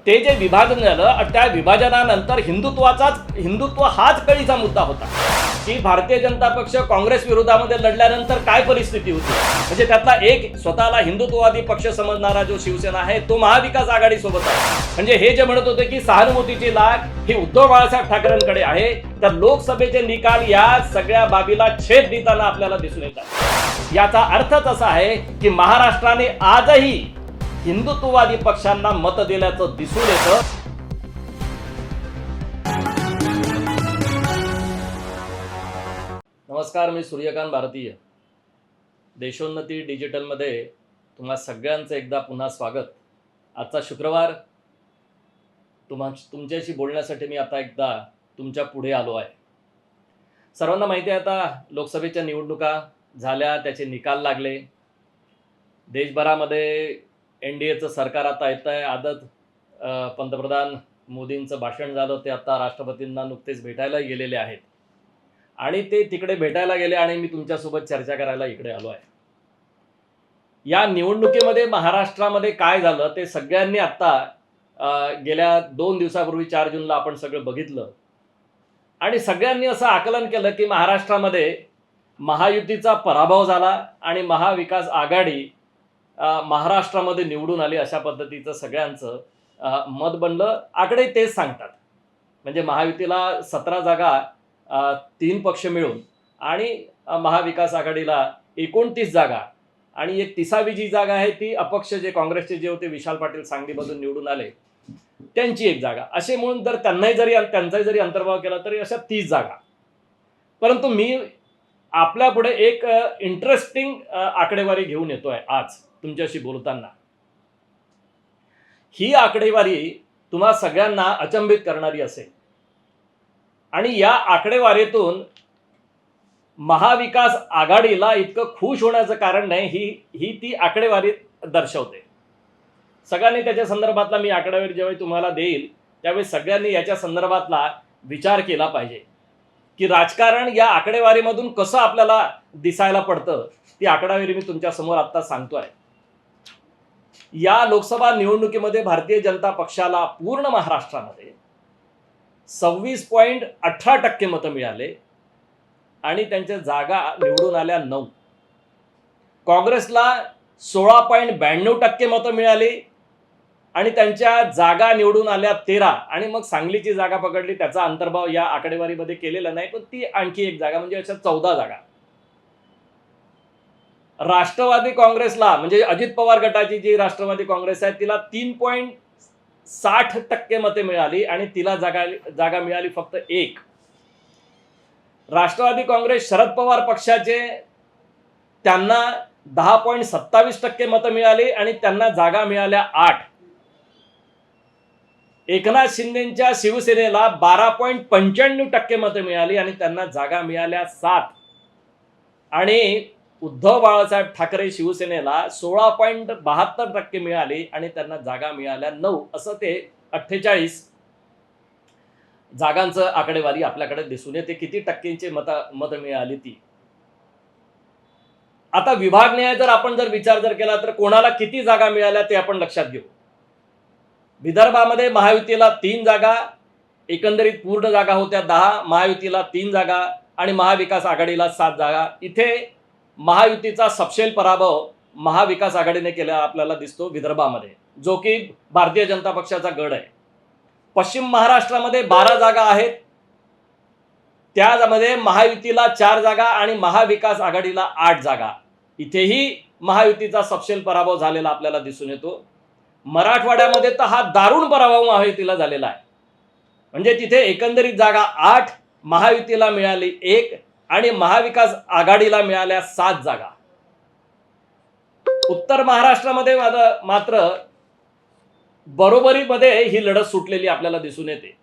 ते जे विभाजन झालं, त्या विभाजनानंतर हिंदुत्व हाच कळीचा मुद्दा होता की भारतीय जनता पक्ष काँग्रेस विरोधामध्ये लढल्यानंतर काय परिस्थिती होती. म्हणजे त्यातला एक स्वतःला हिंदुत्ववादी पक्ष समजणारा जो शिवसेना आहे तो महाविकास आघाडी सोबत आहे. म्हणजे हे जे म्हणत होते की सहानुभूतीची लाट ही उद्धव बाळासाहेब ठाकरेंकडे आहे, तर लोकसभेचे निकाल या सगळ्या बाबीला छेद देताना आपल्याला दिसून येतात. याचा अर्थच असा आहे की महाराष्ट्राने आजही हिंदुत्ववादी पक्षांना मत दिल्याचं दिसून येतं. नमस्कार, मी सूर्यकांत भारतीय. देशोन्नती डिजिटलमध्ये तुम्हा सगळ्यांचं एकदा पुन्हा स्वागत. आजचा शुक्रवार तुमच्याशी बोलण्यासाठी मी आता एकदा तुमच्या पुढे आलो आहे. सर्वांना माहिती आहे आता लोकसभेच्या निवडणुका झाल्या, त्याचे निकाल लागले. देशभरामध्ये NDAचं सरकार आता येत आहे. आदत पंतप्रधान मोदींचं भाषण झालं, ते आता राष्ट्रपतींना नुकतेच भेटायला गेलेले आहेत आणि ते तिकडे भेटायला गेले आणि मी तुमच्यासोबत चर्चा करायला इकडे आलो आहे. या निवडणुकीमध्ये महाराष्ट्रामध्ये काय झालं ते सगळ्यांनी आत्ता गेल्या 2 दिवसापूर्वी 4 जूनला आपण सगळं बघितलं आणि सगळ्यांनी असं आकलन केलं की महाराष्ट्रामध्ये महायुतीचा पराभव झाला आणि महाविकास आघाडी महाराष्ट्रामध्ये निवडून आली, अशा पद्धतीचं सगळ्यांचं मत बनलं. आकडे तेच सांगतात. म्हणजे महायुतीला 17 जागा 3 पक्ष मिळून आणि महाविकास आघाडीला 29 जागा आणि एक 30वी जी जागा आहे ती अपक्ष जे काँग्रेसचे जे होते विशाल पाटील सांगलीमधून निवडून आले त्यांची एक जागा, असे म्हणून जर त्यांचाही जरी अंतर्भाव केला तरी अशा 30 जागा. परंतु मी आपल्या पुढे एक इंटरेस्टिंग आकडेवारी घेऊन येतोय आज तुमच्याशी बोलताना. ही आकडेवारी तुम्हा सगळ्यांना अचंबित करणारी असेल आणि या आकडेवारीतून महाविकास आघाडीला इतकं खुश होण्याचं कारण नाही, ही ती आकडेवारी दर्शवते. सगळ्यांनी त्याच्या संदर्भातला मी आकडेवारी ज्यावेळी तुम्हाला देईल त्यावेळी सगळ्यांनी याच्या संदर्भातला विचार केला पाहिजे की राजकारण या आकडेवारीमधून कसं आपल्याला दिसायला पडतं. ती आकडेवारी मी तुमच्या समोर आत्ता सांगतोय. या लोकसभा निवडणुकीमध्ये भारतीय जनता पक्षाला पूर्ण महाराष्ट्रामध्ये 26.18% मतं मिळाले आणि त्यांच्या जागा निवडून आल्या 9. काँग्रेसला 16.92% मतं मिळाली आणि त्यांच्या जागा निवडून आल्या 13. आणि मग सांगलीची जागा पकडली, त्याचा अंतर्भाव या आकडेवारीमध्ये केलेला नाही, पण ती आणखी एक जागा, म्हणजे अशा 14 जागा. राष्ट्रवादी काँग्रेसला म्हणजे अजित पवार गटाची जी राष्ट्रवादी काँग्रेस आहे तिला 3.60% मते मिळाली आणि तिला जागा मिळाली फक्त 1. राष्ट्रवादी काँग्रेस शरद पवार पक्षाचे त्यांना 10.27% मतं मिळाली आणि त्यांना जागा मिळाल्या 8. एकनाथ शिंदेच्या शिवसेनेला 12.95% मतं मिळाली आणि त्यांना जागा मिळाल्या 7. आणि उद्धव बाळासाहेब ठाकरे शिवसेनेला 16.72% मिळाली आणि त्यांना जागा मिळाल्या 9. असं ते 48 जागांचं आकडेवारी आपल्याकडे दिसून येते. किती टक्क्यांची मतं मिळाली ती. आता विभागणी जर आपण विचार केला तर कोणाला किती जागा मिळाल्या ते आपण लक्षात घेऊ. विदर्भामध्ये महायुतीला 3 जागा, एकंदरीत पूर्ण जागा होत्या 10, महायुतीला 3 जागा आणि महाविकास आघाडीला 7 जागा. इथे महायुतीचा सपशेल पराभव महाविकास आघाडीने केला आपल्याला दिसतो विदर्भामध्ये, जो की भारतीय जनता पक्षाचा गड आहे. पश्चिम महाराष्ट्रामध्ये 12 जागा आहेत, त्यामध्ये महायुतीला 4 जागा आणि महाविकास आघाडीला 8 जागा. इथेही महायुतीचा सपशेल पराभव झालेला आपल्याला दिसून येतो. मराठवाड्यामध्ये तर हा दारुण पराभव महायुतीला झालेला आहे. म्हणजे तिथे एकंदरीत जागा 8, महायुतीला मिळाली 1 आणि महाविकास आघाडीला मिळाल्या 7 जागा. उत्तर महाराष्ट्रामध्ये मात्र बरोबरीमध्ये ही लढत सुटलेली आपल्याला दिसून येते.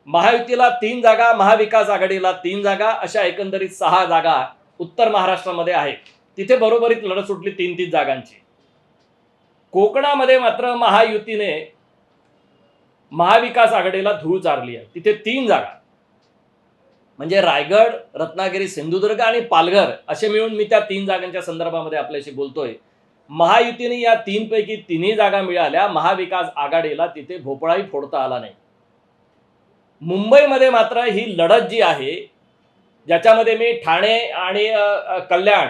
महायुतीला 3 जागा, महाविकास आघाडीला 3 जागा, अशा एकंदरीत 6 जागा उत्तर महाराष्ट्रामध्ये आहेत. तिथे बरोबरीत लढत सुटली 3-3 जागांची. कोकणामध्ये मात्र महायुतीने महाविकास आघाडीला धूळ चारली आहे. तिथे 3 जागा, म्हणजे रायगड, रत्नागिरी, सिंधुदुर्ग आणि पालघर असे मिळून मी त्या 3 जागांच्या संदर्भामध्ये आपल्याशी बोलतोय. महायुतीने या 3 पैकी 3ही जागा मिळाल्या, महाविकास आघाडीला तिथे भोपळाही फोडता आला नाही. मुंबईमध्ये मात्र ही लढत जी आहे, ज्याच्यामध्ये मी ठाणे आणि कल्याण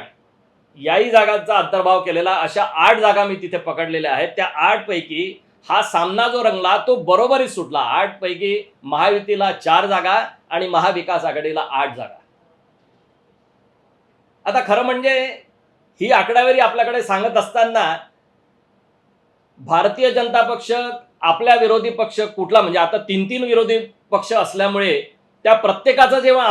याही जागांचा अंतर्भाव केलेला, अशा 8 जागा मी तिथे पकडलेल्या आहेत. त्या 8 पैकी हा सामना जो रंगला तो बरोबरीत सुटला. 8 पैकी महायुतीला 4 जागा आणि महाविकास आघाडीला 8 जागा. आता खरं म्हणजे ही आकडेवारी आपल्याकडे सांगत असताना भारतीय जनता पक्ष आपल्या विरोधी पक्ष कुठला, म्हणजे आता 3 विरोधी पक्ष असल्यामुळे त्या प्रत्येकाचं जेव्हा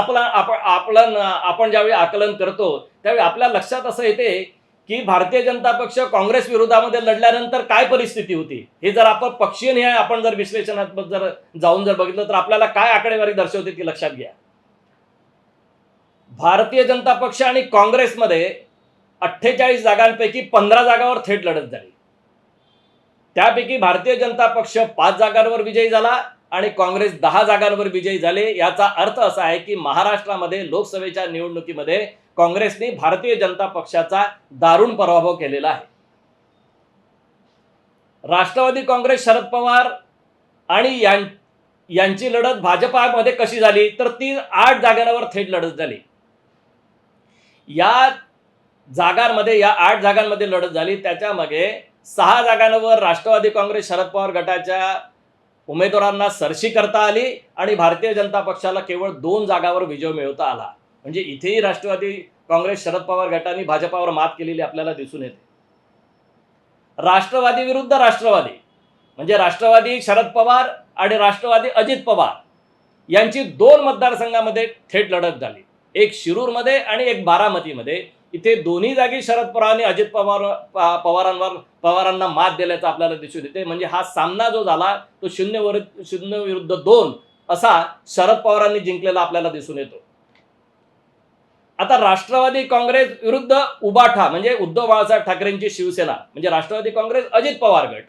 आपण ज्यावेळी आकलन करतो त्यावेळी आपल्या लक्षात असं येते की भारतीय जनता पक्ष काँग्रेस विरोधामध्ये लढल्यानंतर काय परिस्थिती होती, हे जर आपण पक्षीय निहाय आपण जर विश्लेषणात्मक जर जाऊन जर बघितलं तर आपल्याला काय आकडेवारी दर्शवते ती लक्षात घ्या. भारतीय जनता पक्ष आणि काँग्रेसमध्ये 48 जागांपैकी 15 जागांवर थेट लढत झाली. त्यापैकी भारतीय जनता पक्ष 5 जागांवर विजयी झाला आणि काँग्रेस 10 जागांवर विजयी झाले. याचा अर्थ असा आहे की महाराष्ट्रामध्ये लोकसभेच्या निवडणुकीमध्ये काँग्रेसने भारतीय जनता पक्षाचा दारुण पराभव केलेला आहे. राष्ट्रवादी काँग्रेस शरद पवार आणि यांची लढत भाजपामध्ये कशी झाली तर ती 8 जागांवर थेट लढत झाली. या 8 जागांमध्ये लढत झाली. त्याच्यामध्ये 6 जागांवर राष्ट्रवादी काँग्रेस शरद पवार गटाच्या उमेदवारांना सरशी करता आली आणि भारतीय जनता पक्षाला केवळ 2 जागांवर विजय मिळवता आला. म्हणजे इथेही राष्ट्रवादी काँग्रेस शरद पवार गटाने भाजपावर मात केलेली आपल्याला दिसून येते. राष्ट्रवादी विरुद्ध राष्ट्रवादी, म्हणजे राष्ट्रवादी शरद पवार आणि राष्ट्रवादी अजित पवार यांची 2 मतदारसंघामध्ये थेट लढत झाली. एक शिरूरमध्ये आणि एक बारामतीमध्ये. इथे दोन्ही जागी शरद पवारांनी अजित पवारांना मात दिल्याचं आपल्याला दिसून येते. म्हणजे हा सामना जो झाला तो 0 विरुद्ध 2 असा शरद पवारांनी जिंकलेला आपल्याला दिसून येतो. आता राष्ट्रवादी काँग्रेस विरुद्ध उबाठा, म्हणजे उद्धव बाळासाहेब ठाकरेंची शिवसेना, म्हणजे राष्ट्रवादी काँग्रेस अजित पवार गट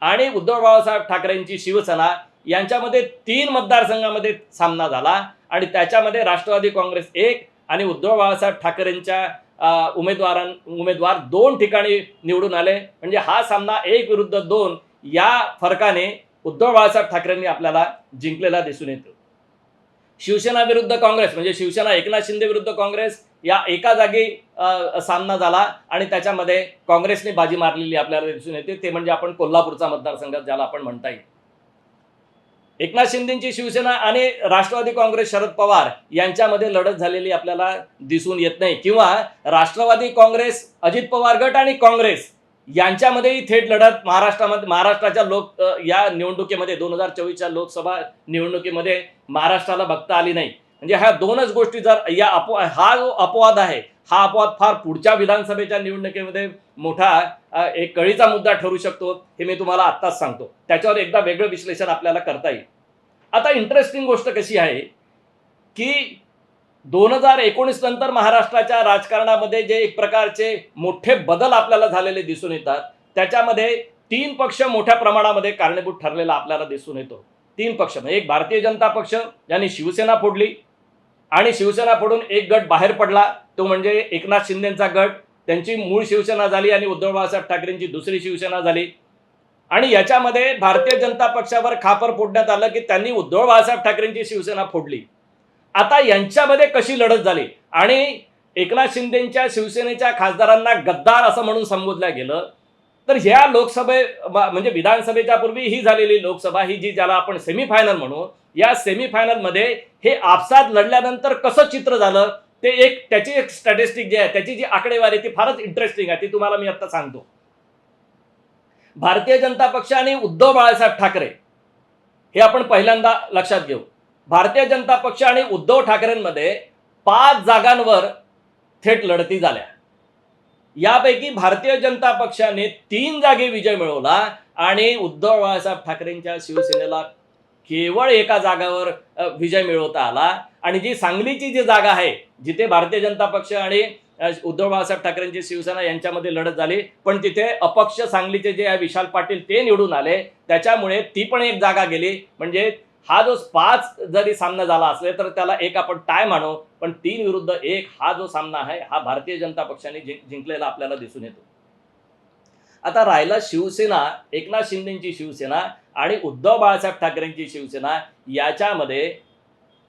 आणि उद्धव बाळासाहेब ठाकरेंची शिवसेना यांच्यामध्ये 3 मतदारसंघामध्ये सामना झाला आणि त्याच्यामध्ये राष्ट्रवादी काँग्रेस 1 आणि उद्धव बाळासाहेब ठाकरेंच्या उमेदवार 2 ठिकाणी निवडून आले. म्हणजे हा सामना 1 विरुद्ध 2 या फरकाने उद्धव बाळासाहेब ठाकरेंनी आपल्याला जिंकलेला दिसून येतो. शिवसेना विरुद्ध काँग्रेस, म्हणजे शिवसेना एकनाथ शिंदे विरुद्ध काँग्रेस या एका जागी सामना झाला आणि त्याच्यामध्ये काँग्रेसने बाजी मारलेली आपल्याला दिसून येते. ते म्हणजे आपण कोल्हापूरचा मतदारसंघ ज्याला आपण म्हणता येईल. एकनाथ शिंदेची शिवसेना आणि राष्ट्रवादी काँग्रेस शरद पवार यांच्यामध्ये लढत झालेली आपल्याला दिसून येत नाही, किंवा राष्ट्रवादी काँग्रेस अजित पवार गट आणि काँग्रेस यांच्यामध्येही थेट लढत महाराष्ट्राच्या या निवडणुकीमध्ये 2024च्या लोकसभा निवडणुकीमध्ये महाराष्ट्राला बघता आली नाही. म्हणजे ह्या 2च गोष्टी जर हा जो अपवाद आहे, हा अपवाद फार पुढच्या विधानसभेच्या निवडणुकीमध्ये मोठा एक कळीचा मुद्दा ठरू शकतो, हे मी तुम्हाला आत्ताच सांगतो. त्याच्यावर एकदा वेगळं विश्लेषण आपल्याला करता येईल. आता इंटरेस्टिंग गोष्ट कशी आहे की 2019 नंतर महाराष्ट्राच्या राजकारणामध्ये जे एक प्रकारचे मोठे बदल आपल्याला झालेले दिसून येतात, त्याच्यामध्ये 3 पक्ष मोठ्या प्रमाणामध्ये कारणीभूत ठरलेला आपल्याला दिसून येतो. 3 पक्ष म्हणजे एक भारतीय जनता पक्ष ज्यांनी शिवसेना फोडली आणि शिवसेना फोडून एक गट बाहेर पडला, तो म्हणजे एकनाथ शिंदेचा गट. त्यांची मूळ शिवसेना झाली आणि उद्धव बाळासाहेब ठाकरेंची दुसरी शिवसेना झाली. आणि याच्यामध्ये भारतीय जनता पक्षावर खापर फोडण्यात आलं की त्यांनी उद्धव बाळासाहेब ठाकरेंची शिवसेना फोडली. आता यांच्यामध्ये कशी लढत झाली आणि एकनाथ शिंदेच्या शिवसेनेच्या खासदारांना गद्दार असं म्हणून संबोधलं गेलं, तर ह्या म्हणजे विधानसभेच्या पूर्वी ही झालेली लोकसभा, ही जी ज्याला आपण सेमीफायनल म्हणू, या सेमीफायनलमध्ये हे आपसात लढल्यानंतर कसं चित्र झालं ते त्याची एक स्टॅटिस्टिक जी आहे, त्याची जी आकडेवारी ती फारच इंटरेस्टिंग आहे, ती तुम्हाला मी आता सांगतो. भारतीय जनता पक्ष आणि उद्धव बाळासाहेब ठाकरे हे आपण पहिल्यांदा लक्षात घेऊ. भारतीय जनता पक्ष आणि उद्धव ठाकरेंमध्ये 5 जागांवर थेट लढती झाल्या. यापैकी भारतीय जनता पक्षाने 3 जागी विजय मिळवला आणि उद्धव बाळासाहेब ठाकरेंच्या शिवसेनेला केवळ एका जागावर विजय मिळवता आला. आणि जी सांगलीची जी जागा आहे, जिथे भारतीय जनता पक्ष आणि उद्धव बाळासाहेब ठाकरेंची शिवसेना यांच्यामध्ये लढत झाली, पण तिथे अपक्ष सांगलीचे जे विशाल पाटील ते निवडून आले, त्याच्यामुळे ती पण एक जागा गेली. म्हणजे हा जो 5 जरी सामना झाला असले तर त्याला एक आपण टाय मानू, पण 3 विरुद्ध 1 हा जो सामना आहे हा भारतीय जनता पक्षाने जिंकलेला आपल्याला दिसून येतो. आता राहिला शिवसेना, एकनाथ शिंदेची शिवसेना आणि उद्धव बाळासाहेब ठाकरेंची शिवसेना, याच्यामध्ये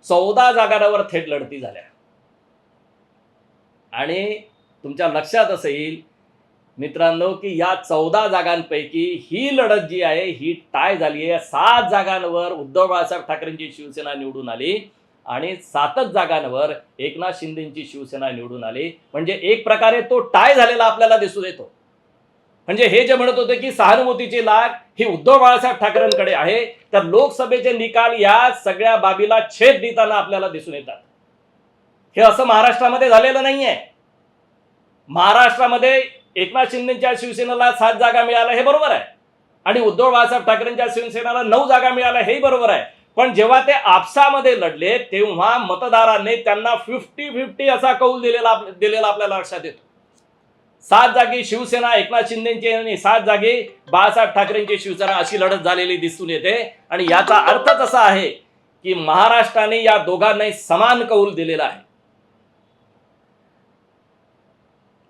14 जागांवर थेट लढती झाल्या. आणि तुमच्या लक्षात असेल मित्रांनो की या 14 जागांपैकी ही लढत जी आहे ही टाय झाली आहे. 7 जागांवर उद्धव बाळासाहेब ठाकरेंची शिवसेना निवडून आली आणि 7च जागांवर एकनाथ शिंदेची शिवसेना निवडून आली. म्हणजे एक प्रकारे तो टाय झालेला आपल्याला दिसून येतो. म्हणजे हे जे म्हणत होते की सहानुभूतीची लाट ही उद्धव बाळासाहेब ठाकरेंकडे आहे, तर लोकसभेचे निकाल या सगळ्या बाबीला छेद देताना आपल्याला दिसून येतात. हे असं महाराष्ट्रामध्ये झालेलं नाहीये. महाराष्ट्रामध्ये एकनाथ शिंदेच्या शिवसेनेला 7 जागा मिळाल्या हे बरोबर आहे आणि उद्धव बाळासाहेब ठाकरेंच्या शिवसेनेला 9 जागा मिळाल्या हेही बरोबर आहे. पण जेव्हा ते आपसामध्ये लढले तेव्हा मतदारांनी त्यांना 50-50 असा कौल दिलेला आपल्याला लक्षात येतो. 7 जागी शिवसेना एकनाथ शिंदेची आणि 7 जागी बाळासाहेब ठाकरेंची शिवसेना अशी लढत झालेली दिसून येते. आणि याचा अर्थच असा आहे की महाराष्ट्राने या दोघांनाही समान कौल दिलेला आहे.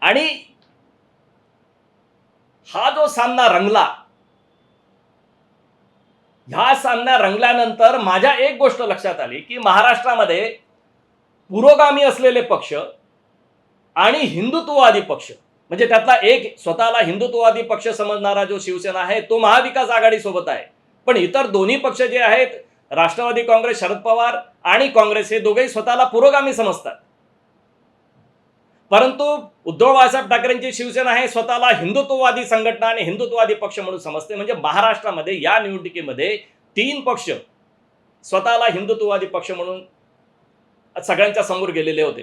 आणि हा जो सामना रंगला, ह्या सामना रंगल्यानंतर माझ्या एक गोष्ट लक्षात आली की महाराष्ट्रामध्ये पुरोगामी असलेले पक्ष आणि हिंदुत्ववादी पक्ष, म्हणजे त्यातला एक स्वतःला हिंदुत्ववादी पक्ष समजणारा जो शिवसेना आहे तो महाविकास आघाडी सोबत आहे. पण इतर दोन्ही पक्ष जे आहेत, राष्ट्रवादी काँग्रेस, शरद पवार आणि काँग्रेस, हे दोघेही स्वतःला पुरोगामी समजतात. परंतु उद्धव बाळासाहेब ठाकरेंची शिवसेना हे स्वतःला हिंदुत्ववादी संघटना आणि हिंदुत्ववादी पक्ष म्हणून समजते. म्हणजे महाराष्ट्रामध्ये या निवडणुकीमध्ये 3 पक्ष स्वतःला हिंदुत्ववादी पक्ष म्हणून सगळ्यांच्या समोर गेलेले होते.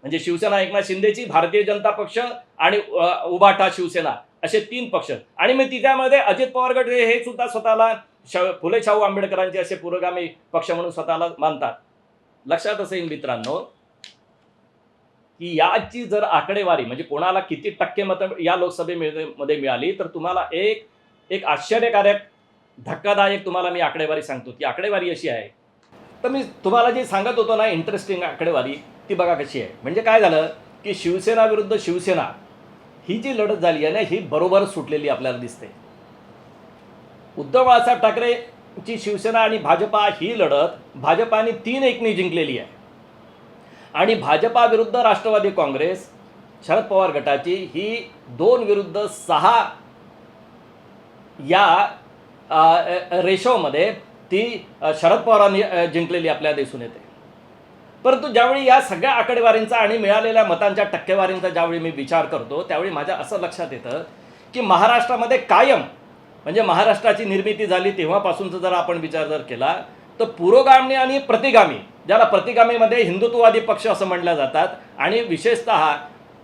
म्हणजे शिवसेना एकनाथ शिंदेची, भारतीय जनता पक्ष आणि उभाटा शिवसेना असे 3 पक्ष. आणि मग तिच्यामध्ये अजित पवार गट हे सुद्धा स्वतःला फुले शाहू आंबेडकरांचे असे पुरोगामी पक्ष म्हणून स्वतःला मानतात. लक्षात असेल मित्रांनो की याची जर आकडेवारी म्हणजे कोणाला किती टक्के मतं या लोकसभेमध्ये मिळाली तर तुम्हाला एक आश्चर्यकारक, धक्कादायक तुम्हाला मी आकडेवारी सांगतो. ती आकडेवारी अशी आहे. तर मी तुम्हाला जे सांगत होतो ना इंटरेस्टिंग आकडेवारी, ती बघा कशी आहे. म्हणजे काय झालं की शिवसेना विरुद्ध शिवसेना ही जी लढत झाली आहे ना, ही बरोबर सुटलेली आपल्याला दिसते. उद्धव बाळासाहेब ठाकरेची शिवसेना आणि भाजपा ही लढत भाजपाने 3-1 जिंकलेली आहे. आणि भाजपा विरुद्ध राष्ट्रवादी काँग्रेस, शरद पवार गटाची ही 2-6 या रेशोमध्ये ती शरद पवारांनी जिंकलेली आपल्याला दिसून येते. परंतु ज्यावेळी या सगळ्या आकडेवारींचा आणि मिळालेल्या मतांच्या टक्केवारींचा ज्यावेळी मी विचार करतो त्यावेळी माझ्या असं लक्षात येतं की महाराष्ट्रामध्ये कायम, म्हणजे महाराष्ट्राची निर्मिती झाली तेव्हापासूनचा जर आपण विचार जर केला तर पुरोगामी आणि प्रतिगामी, ज्याला प्रतिगामीमध्ये हिंदुत्ववादी पक्ष असं म्हटलं जातात, आणि विशेषतः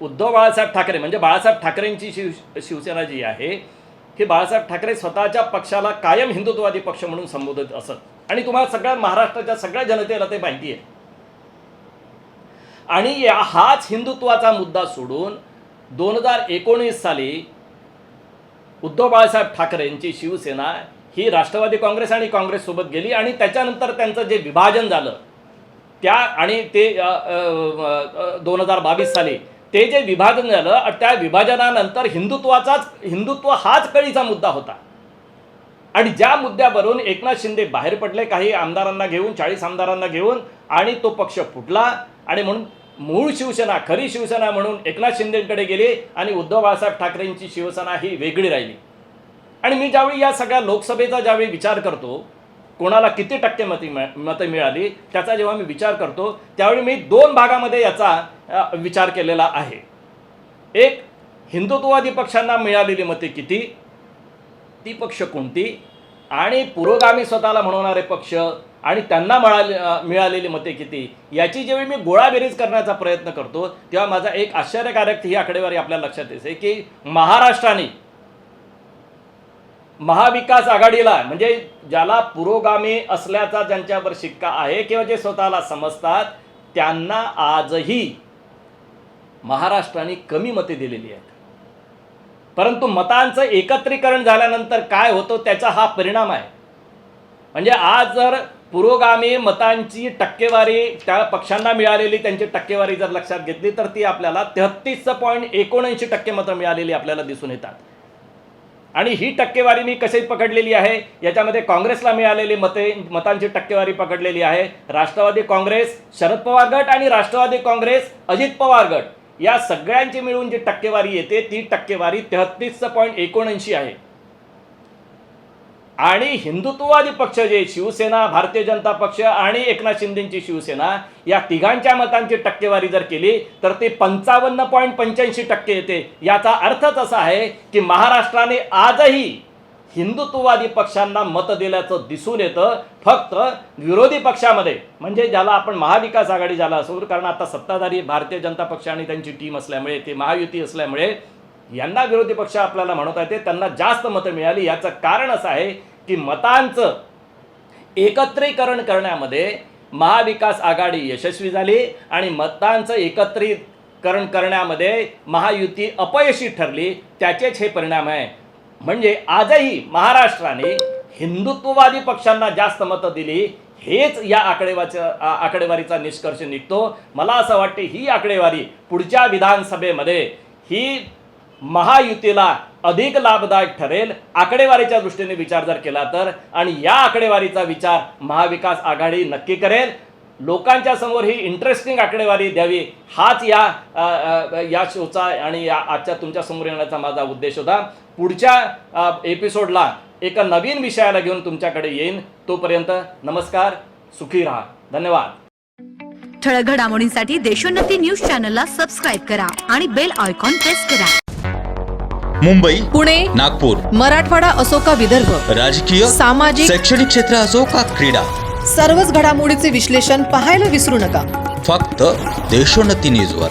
उद्धव बाळासाहेब ठाकरे म्हणजे बाळासाहेब ठाकरेंची शिवसेना जी आहे की बाळासाहेब ठाकरे स्वतःच्या पक्षाला कायम हिंदुत्ववादी पक्ष म्हणून संबोधित असत. आणि तुम्हाला सगळ्या महाराष्ट्राच्या सगळ्या जनतेला ते माहिती आहे. आणि हाच हिंदुत्वाचा मुद्दा सोडून 2019 साली उद्धव बाळासाहेब ठाकरेंची शिवसेना ही राष्ट्रवादी काँग्रेस आणि काँग्रेस सोबत गेली. आणि त्याच्यानंतर त्यांचं जे विभाजन झालं त्या, आणि ते 2022 साली ते जे विभाजन झालं, त्या विभाजनानंतर हिंदुत्व हाच कळीचा मुद्दा होता. आणि ज्या मुद्द्यावरून एकनाथ शिंदे बाहेर पडले काही आमदारांना घेऊन, 40 आमदारांना घेऊन, आणि तो पक्ष फुटला. आणि म्हणून मूळ शिवसेना, खरी शिवसेना म्हणून एकनाथ शिंदेकडे गेली आणि उद्धव बाळासाहेब ठाकरेंची शिवसेना ही वेगळी राहिली. आणि मी ज्यावेळी या सगळ्या लोकसभेचा ज्यावेळी विचार करतो, कोणाला किती टक्के मतं मिळाली त्याचा जेव्हा मी विचार करतो त्यावेळी मी 2 भागामध्ये याचा विचार केलेला आहे. एक, हिंदुत्ववादी पक्षांना मिळालेली मते किती, ती पक्ष कोणती, आणि पुरोगामी स्वतःला म्हणणारे पक्ष आणि त्यांना मिळालेली मते किती, याची जेव्हा मी गोळाबेरीज करण्याचा प्रयत्न करतो तेव्हा माझा एक आश्चर्यकारक ही आकडेवारी आपल्याला लक्षात येते की महाराष्ट्राने महाविकास आघाडीला, म्हणजे ज्याला पुरोगामी असल्याचा ज्यांच्यावर शिक्का आहे किंवा जे स्वतःला समजतात, त्यांना आजही महाराष्ट्राने कमी मते दिलेली आहेत. परंतु मतांचं एकत्रीकरण झाल्यानंतर काय होतं त्याचा हा परिणाम आहे. म्हणजे आज जर पुरोगामी मतांची टक्केवारी त्या पक्षांना मिळालेली त्यांची टक्केवारी जर लक्षात घेतली तर ती आपल्याला 33.79% मतं मिळालेली आपल्याला दिसून येतात. आणि ही टक्केवारी मी कशी पकडलेली आहे, याच्यामध्ये काँग्रेसला मिळालेली मतांची टक्केवारी पकडलेली आहे. राष्ट्रवादी काँग्रेस, शरद पवार गट आणि राष्ट्रवादी काँग्रेस, अजित पवार गट या सगळ्यांची मिळून जी टक्केवारी येते ती टक्केवारी 33.79 आहे. आणि हिंदुत्ववादी पक्ष जे शिवसेना, भारतीय जनता पक्ष आणि एकनाथ शिंदेची शिवसेना या तिघांच्या मतांची टक्केवारी जर केली तर ते 55.85% येते. याचा अर्थच असा आहे की महाराष्ट्राने आजही हिंदुत्ववादी पक्षांना मत दिल्याचं दिसून येतं. फक्त विरोधी पक्षामध्ये म्हणजे ज्याला आपण महाविकास आघाडी ज्याला असो, कारण आता सत्ताधारी भारतीय जनता पक्ष आणि त्यांची टीम असल्यामुळे, ते महायुती असल्यामुळे यांना विरोधी पक्ष आपल्याला म्हणत आहे त्यांना जास्त मतं मिळाली. याचं कारण असं आहे की मतांचं एकत्रीकरण करण्यामध्ये महाविकास आघाडी यशस्वी झाली आणि मतांचं एकत्रीकरण करण्यामध्ये महायुती अपयशी ठरली. त्याचेच हे परिणाम आहे. म्हणजे आजही महाराष्ट्राने हिंदुत्ववादी पक्षांना जास्त मतं दिली, हेच या आकडेवारीचा निष्कर्ष निघतो. मला असं वाटते ही आकडेवारी पुढच्या विधानसभेमध्ये ही महायुतीला अधिक लाभदायक ठरेल आकडेवारीच्या दृष्टीने विचार जर केला तर. आणि या आकडेवारीचा विचार महाविकास आघाडी नक्की करेल. लोकांच्या समोर ही इंटरेस्टिंग आकडेवारी द्यावी हाच या शोचा आणि आजच्या तुमच्या समोर येण्याचा माझा उद्देश होता. पुढच्या एपिसोडला एका नवीन विषयाला घेऊन तुमच्याकडे येईन. तोपर्यंत नमस्कार, सुखी राहा, धन्यवाद. ठळक घडामोडींसाठी देशोन्नती न्यूज चॅनलला सबस्क्राईब करा आणि बेल आयकॉन प्रेस करा. मुंबई, पुणे, नागपूर, मराठवाडा असो का विदर्भ, राजकीय, सामाजिक, शैक्षणिक क्षेत्र असो का क्रीडा, सर्वच घडामोडीचे विश्लेषण पाहायला विसरू नका. फक्त देशोन्नती न्यूजवर.